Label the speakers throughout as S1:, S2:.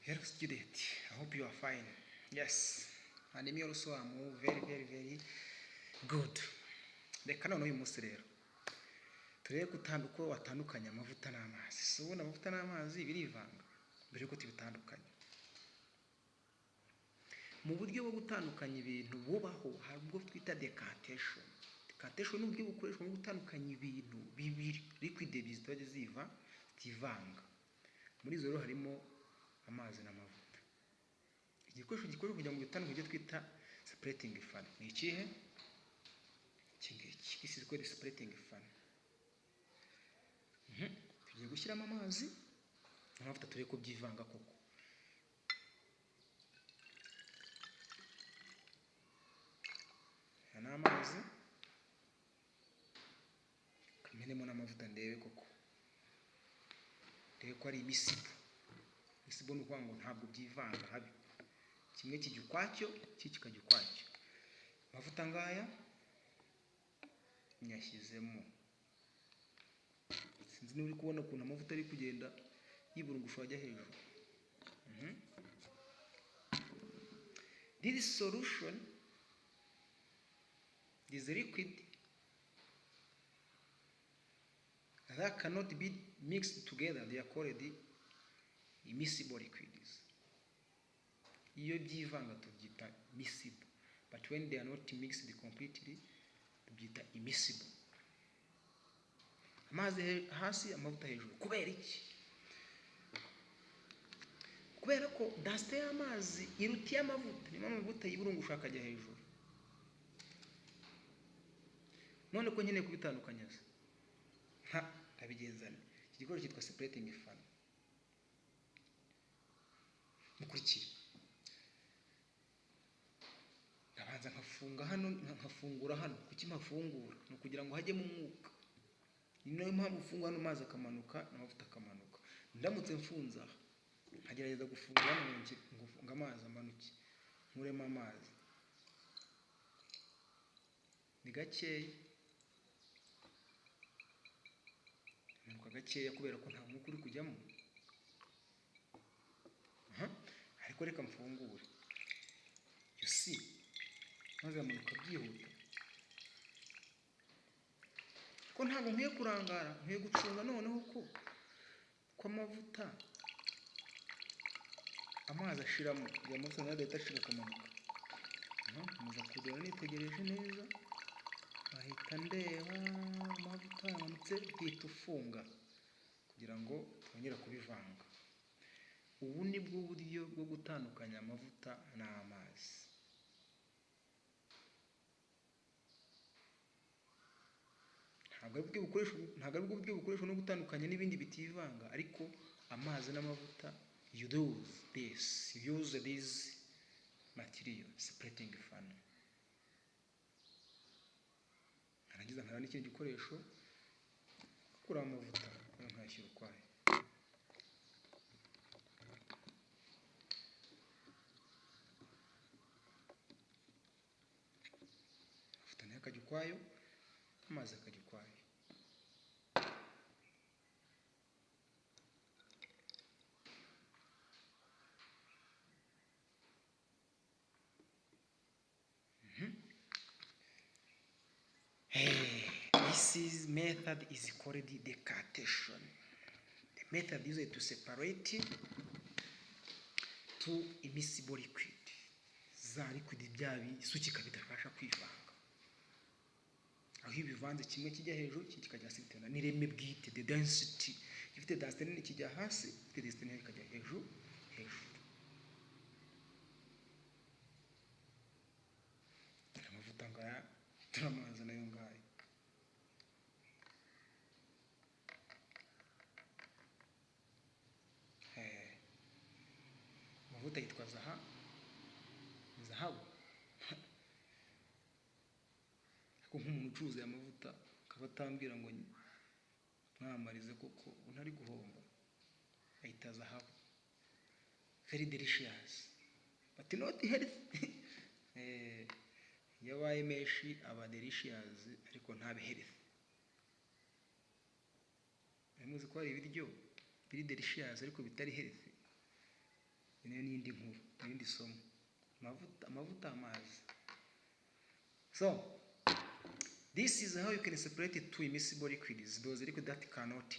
S1: Hello student, I hope you are fine. Yes, and me also am very good. Reka none uyu munsi rero turebe uko watandukanya amavuta n'amazi. So ubona amavuta n'amazi birivanga mbere yuko tubitandukanya. Mu buryo bwo gutandukanya ibintu bubaho hari ubwo twita decantation. Decantation ni uburyo bukoreshwa mu gutandukanya ibintu bibiri liquid bizajya zivanga. Muri izo rero harimo amazi n'amavuta. Igikoresho gikoreshwa kugira ngo bitandukanye ibyo twita separating fan. Ni ikihe? Iki is called separating fan. Tugiye gushyiramo amazi n'amavuta turebe ko byivanga koko. Ana amazi kamenemo n'amavuta ndebe koko. Ndebe ko ari imisibo. Imisibo ni ukuvuga ngo ntabwo byivanga habi. Kimwe kijya ukwacyo, iki kikajya ukwacyo. Amavuta ngaya nyashyizemo. Sinzi niba uri kubona ukuntu amavuta ari kugenda yiburungusha ajya hejuru. This solution, this liquid that cannot be mixed together, they are called immiscible liquids. Iyo byivanga tubyita miscible, but when they are not mixed completely tubyita immiscible. Amazi hasi amavuta hejuru. Kubera iki? Kubera ko dust y'amazi irutiye amavuta, niyo amavuta yiburungusha akajya hejuru. None ko nkeneye kubitandukanya se ndabigenzana. Iki gikoresho cyitwa separating fan. Mukurikiye ndabanza nkafunga hano, nkafungura hano. Kuki mpafungura? No kugira ngo hajyemo umwuka. Niyo mpamvu ufunga hano amazi akamanuka n'amavuta akamanuka. Ndamutse mfunza nkagerageza gufungura hano ngo amazi amanuke, nkuremo amazi ni gakeya, amanuka gakeya kubera ko nta mwuka uri kujyamo. Ariko reka mfungure. You see, maze amanuka byihuta. Ko ntabwo nkwiye kurangara, nkwiye gucunga noneho ko amavuta amazi ashiramo. Ya mavuta nayo adahita ashira akamanuka. Muza kudora nitegereje neza, ahita ndeba amavuta yamanutse, hita ufunga kugira ngo twongere kubivanga. Ubu ni bwo buryo bwo gutandukanya amavuta n'amazi. Ntabwo ari bwo buryo bukoreshwa no gutandukanya n'ibindi bitivanga, ariko amazi n'amavuta you use this material, separating fan. Narangiza nkara n'ikindi gikoresho kuri amavuta nkashyira ukwayo. Amavuta nayo akajya ukwayo, amazi akajya ukwayo. This method is called decantation. The method used to separate two immiscible liquid. Za liquid byabi isukika bidafasha kwivanga. Aho ibivanze kimwe kijya hejuru kikajya hasi bitana n'ireme bwite, the density. Ifite density nini kijya hasi, ifite density nini kajya hejuru. Amavuta ngaya turamaza nayo ngaya. Amavuta yitwa zahabu. Ariko nk'umuntu ucuruza amavuta akaba atambwira ngo mwamarize koko unari guhomba, ayita zahabu. Very delicious but not healthy. Yabaye meshi aba delicious ariko ntabe healthy. Muzi ko ari ibiryo biri delicious ariko bitari healthy. n'indi nkuru n'indi somo amavuta amazi. So this is how you can separate two immiscible liquids, those liquids that cannot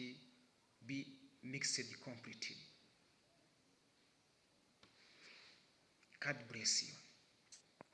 S1: be mixed completely. God bless you.